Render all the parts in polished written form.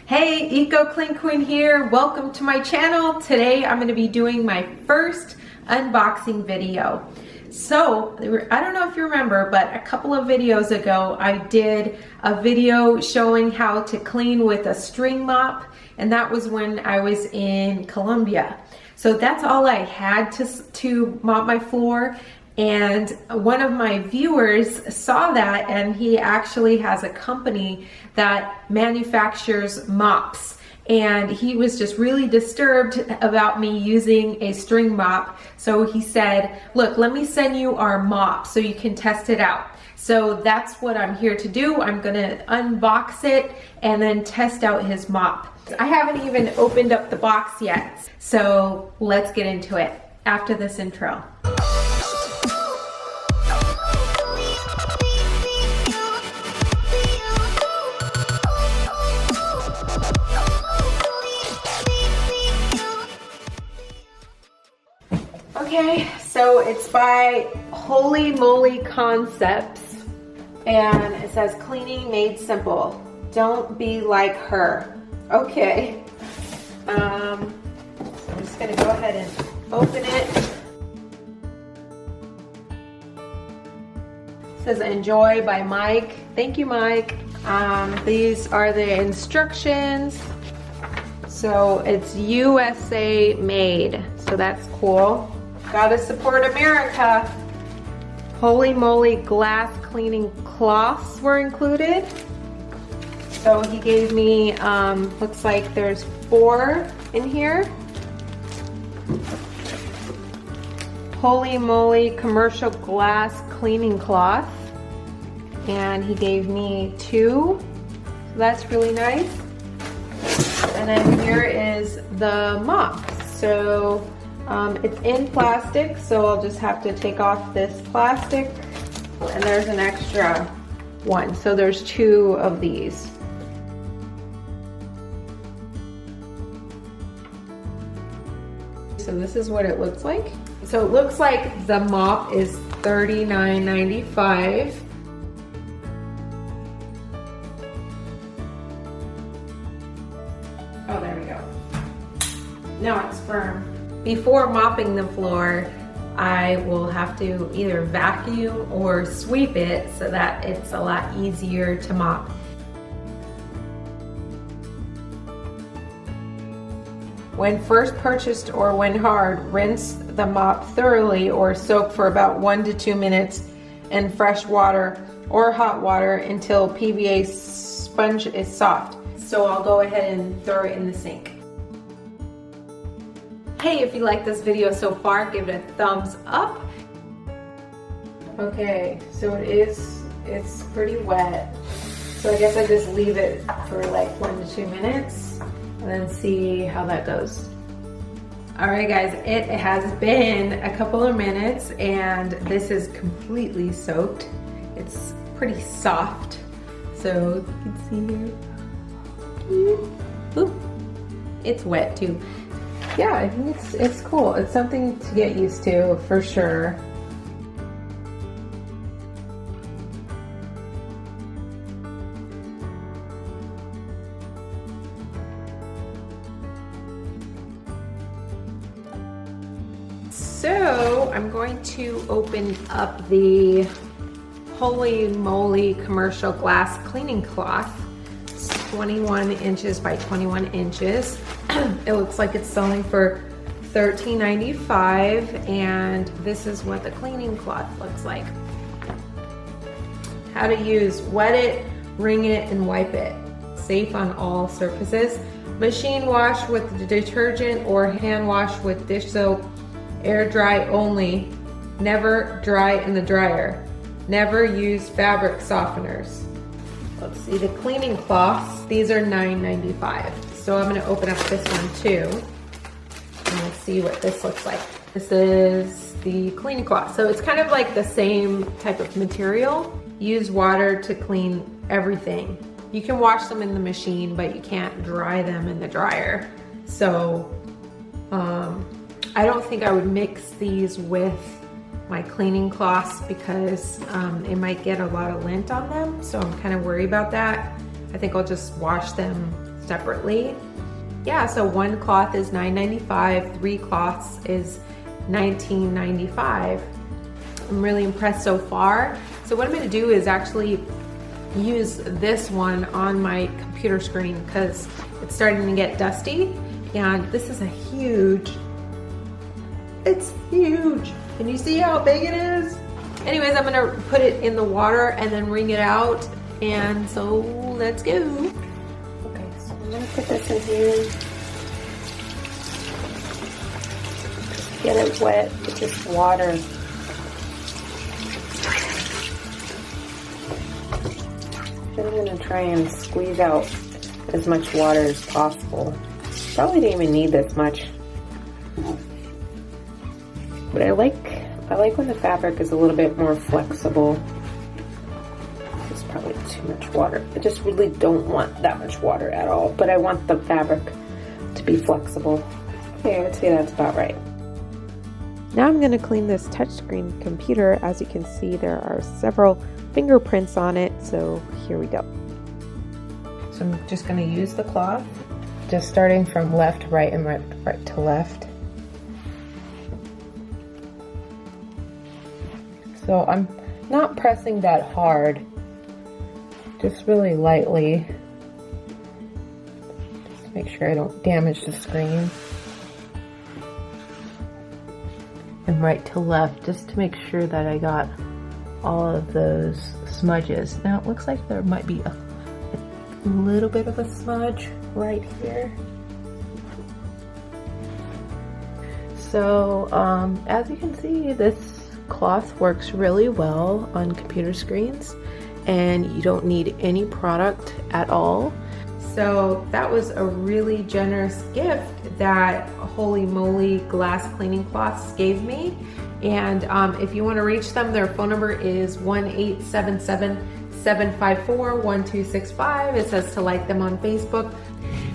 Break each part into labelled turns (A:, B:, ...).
A: Hey, Eco Clean Queen here. Welcome to my channel. Today I'm going to be doing my first unboxing video. So, I don't know if you remember, but a couple of videos ago I did a video showing how to clean with a string mop, and that was when I was in Colombia. So that's all I had to mop my floor. And one of my viewers saw that, and he actually has a company that manufactures mops. And he was just really disturbed about me using a string mop. So he said, look, let me send you our mop so you can test it out. So that's what I'm here to do. I'm gonna unbox it and then test out his mop. I haven't even opened up the box yet. So let's get into it after this intro. Okay, so it's by Holy Moly Concepts, and it says cleaning made simple. Don't be like her. Okay. So I'm just gonna go ahead and open it. It says enjoy by Mike. Thank you, Mike. These are the instructions. So it's USA made, so that's cool. Gotta support America. Holy Moly glass cleaning cloths were included. So he gave me, looks like there's 4 in here. Holy Moly commercial glass cleaning cloth. And he gave me 2. So that's really nice. And then here is the mop. So it's in plastic, so I'll just have to take off this plastic, and there's an extra one, so there's 2 of these. So this is what it looks like. So it looks like the mop is $39.95. Oh, there we go. Now it's firm. Before mopping the floor, I will have to either vacuum or sweep it so that it's a lot easier to mop. When first purchased or when hard, rinse the mop thoroughly or soak for about 1 to 2 minutes in fresh water or hot water until PVA sponge is soft. So I'll go ahead and throw it in the sink. Hey, if you like this video so far, give it a thumbs up. Okay, so it's pretty wet. So I guess I just leave it for like 1 to 2 minutes and then see how that goes. All right, guys, it has been a couple of minutes and this is completely soaked. It's pretty soft. So you can see here. Ooh, it's wet too. Yeah, I think it's cool. It's something to get used to for sure. So I'm going to open up the Holy Moly commercial glass cleaning cloth. It's 21 inches by 21 inches. It looks like it's selling for $13.95, and this is what the cleaning cloth looks like. How to use: wet it, wring it, and wipe it. Safe on all surfaces. Machine wash with detergent or hand wash with dish soap. Air dry only. Never dry in the dryer. Never use fabric softeners. Let's see the cleaning cloths. These are $9.95. So I'm going to open up this one too, and we'll see what this looks like. This is the cleaning cloth. So it's kind of like the same type of material. Use water to clean everything. You can wash them in the machine, but you can't dry them in the dryer. So I don't think I would mix these with my cleaning cloths because it might get a lot of lint on them. So I'm kind of worried about that. I think I'll just wash them separately. Yeah, so one cloth is $9.95, 3 cloths is $19.95. I'm really impressed so far. So what I'm gonna do is actually use this one on my computer screen because it's starting to get dusty, and this is it's huge. Can you see how big it is? Anyways, I'm gonna put it in the water and then wring it out, and so let's go. Okay, so I'm gonna put this in here. Get it wet with just water. Then I'm gonna try and squeeze out as much water as possible. Probably didn't even need this much. But I like when the fabric is a little bit more flexible. It's probably too much water. I just really don't want that much water at all, but I want the fabric to be flexible. Okay, I would say that's about right. Now I'm going to clean this touchscreen computer. As you can see, there are several fingerprints on it, so here we go. So I'm just going to use the cloth, just starting from left to right and right to left. So I'm not pressing that hard, just really lightly, just to make sure I don't damage the screen. And right to left, just to make sure that I got all of those smudges. Now it looks like there might be a little bit of a smudge right here. So as you can see, this cloth works really well on computer screens, and you don't need any product at all. So that was a really generous gift that Holy Moly glass cleaning cloths gave me. And if you want to reach them, their phone number is 1-877-754-1265. It says to like them on Facebook.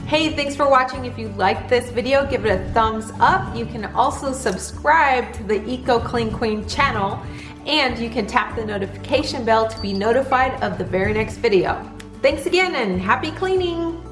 A: Hey, thanks for watching. If you liked this video, give it a thumbs up. You can also subscribe to the Eco Clean Queen channel, and you can tap the notification bell to be notified of the very next video. Thanks again, and happy cleaning!